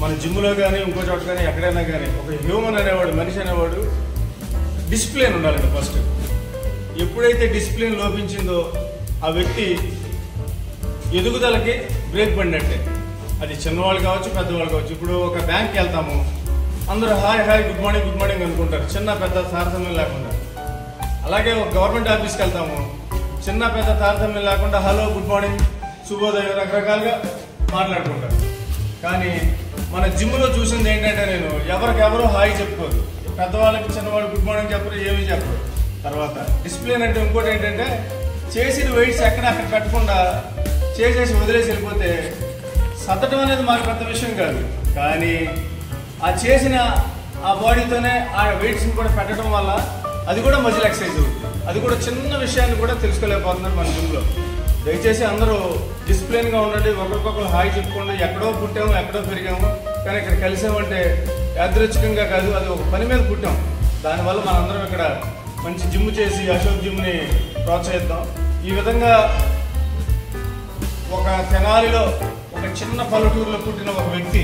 మన జిమ్లో కానీ ఇంకో చోట కానీ ఎక్కడైనా కానీ ఒక హ్యూమన్ అనేవాడు, మనిషి అనేవాడు డిసిప్లిన్ ఉండాలండి. ఫస్ట్ ఎప్పుడైతే డిసిప్లిన్ లోపించిందో ఆ వ్యక్తి ఎదుగుదలకి బ్రేక్ పడినట్టే. అది చిన్నవాళ్ళు కావచ్చు, పెద్దవాళ్ళు కావచ్చు. ఇప్పుడు ఒక బ్యాంక్కి వెళ్తాము, అందరూ హాయ్ హాయ్ గుడ్ మార్నింగ్ అనుకుంటారు, చిన్న పెద్ద తారతమ్యం లేకుండా. అలాగే ఒక గవర్నమెంట్ ఆఫీస్కి వెళ్తాము, చిన్న పెద్ద తారతమ్యం లేకుండా హలో, గుడ్ మార్నింగ్, శుభోదయం రకరకాలుగా మాట్లాడుకుంటారు. కానీ మన జిమ్లో చూసింది ఏంటంటే, నేను ఎవరికెవరో హాయ్ చెప్పుకోరు, పెద్దవాళ్ళకి చిన్నవాళ్ళు గుడ్ మార్నింగ్ చెప్పరు, ఏమీ చెప్పరు. తర్వాత డిసిప్లిన్ అంటే ఇంకోటి ఏంటంటే, చేసిన వెయిట్స్ అక్కడ పెట్టకుండా చేసేసి వదిలేసి వెళ్ళిపోతే సతటం అనేది మాకు పెద్ద విషయం కాదు. కానీ ఆ చేసిన ఆ బాడీతోనే ఆ వెయిట్స్ని కూడా పెట్టడం వల్ల అది కూడా మజిల్ ఎక్సర్సైజ్ అవుతుంది. అది కూడా చిన్న విషయాన్ని కూడా తెలుసుకోలేకపోతున్నారు మన జిమ్లో. దయచేసి అందరూ డిసిప్లిన్గా ఉండండి, ఒకరికొకరు హాయ్ చెప్పుకోండి. ఎక్కడో పుట్టాము, ఎక్కడో పెరిగాము, కానీ ఇక్కడ కలిసామంటే యాదృచ్ఛికంగా కాదు, అది ఒక పని మీద పుట్టాం. దానివల్ల మనందరం ఇక్కడ మంచి జిమ్ చేసి అశోక్ జిమ్ని ప్రోత్సహిద్దాం. ఈ విధంగా ఒక తెనాలిలో ఒక చిన్న పల్లెటూరులో పుట్టిన ఒక వ్యక్తి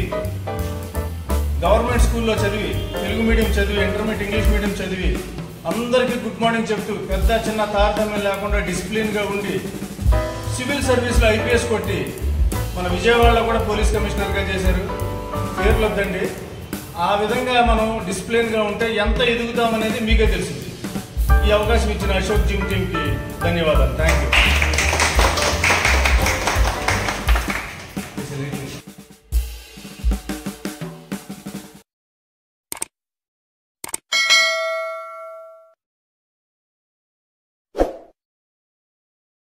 గవర్నమెంట్ స్కూల్లో చదివి, తెలుగు మీడియం చదివి, ఇంటర్మీడియట్ ఇంగ్లీష్ మీడియం చదివి, అందరికీ గుడ్ మార్నింగ్ చెప్తూ పెద్ద చిన్న తారతమ్యం లేకుండా డిసిప్లిన్గా ఉండి సివిల్ సర్వీస్లో IPS కొట్టి మన విజయవాడలో కూడా పోలీస్ కమిషనర్గా చేశారు. పేర్లు వద్దండి. ఆ విధంగా మనం డిసిప్లిన్గా ఉంటే ఎంత ఎదుగుతామనేది మీకే తెలుస్తుంది. ఈ అవకాశం ఇచ్చిన అశోక్ జిమ్ టీమ్కి ధన్యవాదాలు. Thank you.